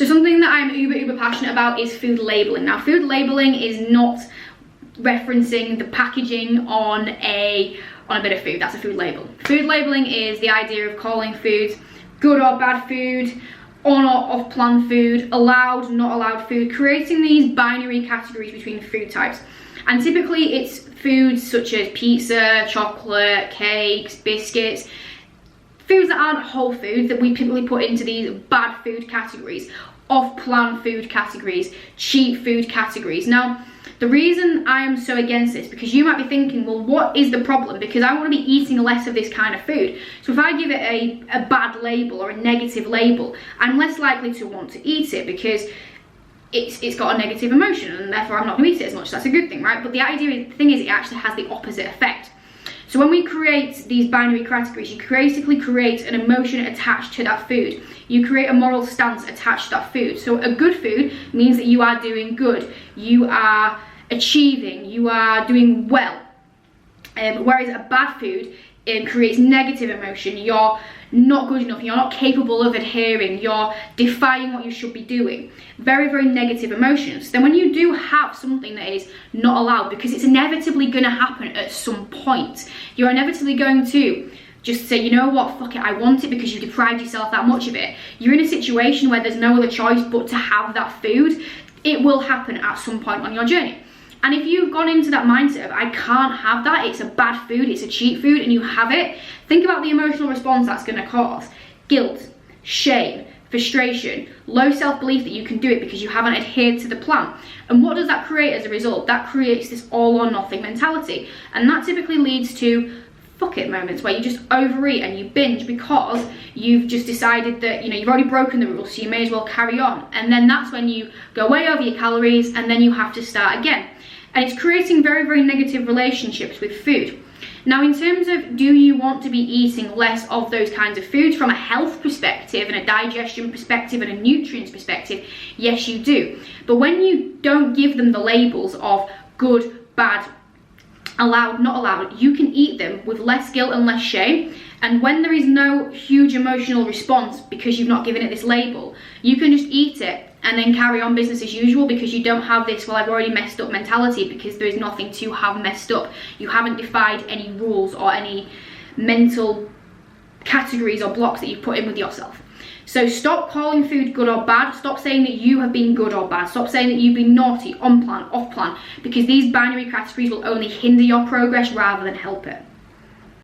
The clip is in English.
So something that I'm uber passionate about is food labeling. Now, food labeling is not referencing the packaging on a bit of food. That's a food label. Food labeling is the idea of calling foods good or bad food, on or off plan food, allowed, not allowed food, creating these binary categories between food types. And typically it's foods such as pizza, chocolate, cakes, biscuits, foods that aren't whole foods that we typically put into these bad food categories, off-plan food categories, cheap food categories. Now, the reason I am so against this, because you might be thinking, well, what is the problem? Because I want to be eating less of this kind of food. So if I give it a bad label or a negative label, I'm less likely to want to eat it because it's got a negative emotion, and therefore I'm not going to eat it as much. That's a good thing, right? But the thing is, it actually has the opposite effect. So when we create these binary categories, you basically create an emotion attached to that food. You create a moral stance attached to that food. So a good food means that you are doing good, you are achieving, you are doing well. Whereas a bad food, it creates negative emotion. You're not good enough, you're not capable of adhering, you're defying what you should be doing. Very, very negative emotions. Then when you do have something that is not allowed, because it's inevitably going to happen at some point, you're inevitably going to just say, you know what, fuck it, I want it, because you deprived yourself that much of it. You're in a situation where there's no other choice but to have that food. It will happen at some point on your journey. And if you've gone into that mindset of, I can't have that, it's a bad food, it's a cheap food, and you have it, think about the emotional response that's going to cause. Guilt, shame, frustration, low self-belief that you can do it because you haven't adhered to the plan. And what does that create as a result? That creates this all or nothing mentality. And that typically leads to fuck it moments where you just overeat and you binge because you've just decided that, you know, you've already broken the rules, so you may as well carry on. And then that's when you go way over your calories, and then you have to start again. And it's creating very, very negative relationships with food. Now, in terms of, do you want to be eating less of those kinds of foods from a health perspective and a digestion perspective and a nutrients perspective? Yes, you do. But when you don't give them the labels of good, bad, allowed, not allowed, you can eat them with less guilt and less shame. And when there is no huge emotional response because you've not given it this label, you can just eat it and then carry on business as usual, because you don't have this, well, I've already messed up mentality, because there is nothing to have messed up. You haven't defied any rules or any mental categories or blocks that you've put in with yourself. So stop calling food good or bad. Stop saying that you have been good or bad. Stop saying that you've been naughty, on plan, off plan, because these binary categories will only hinder your progress rather than help it.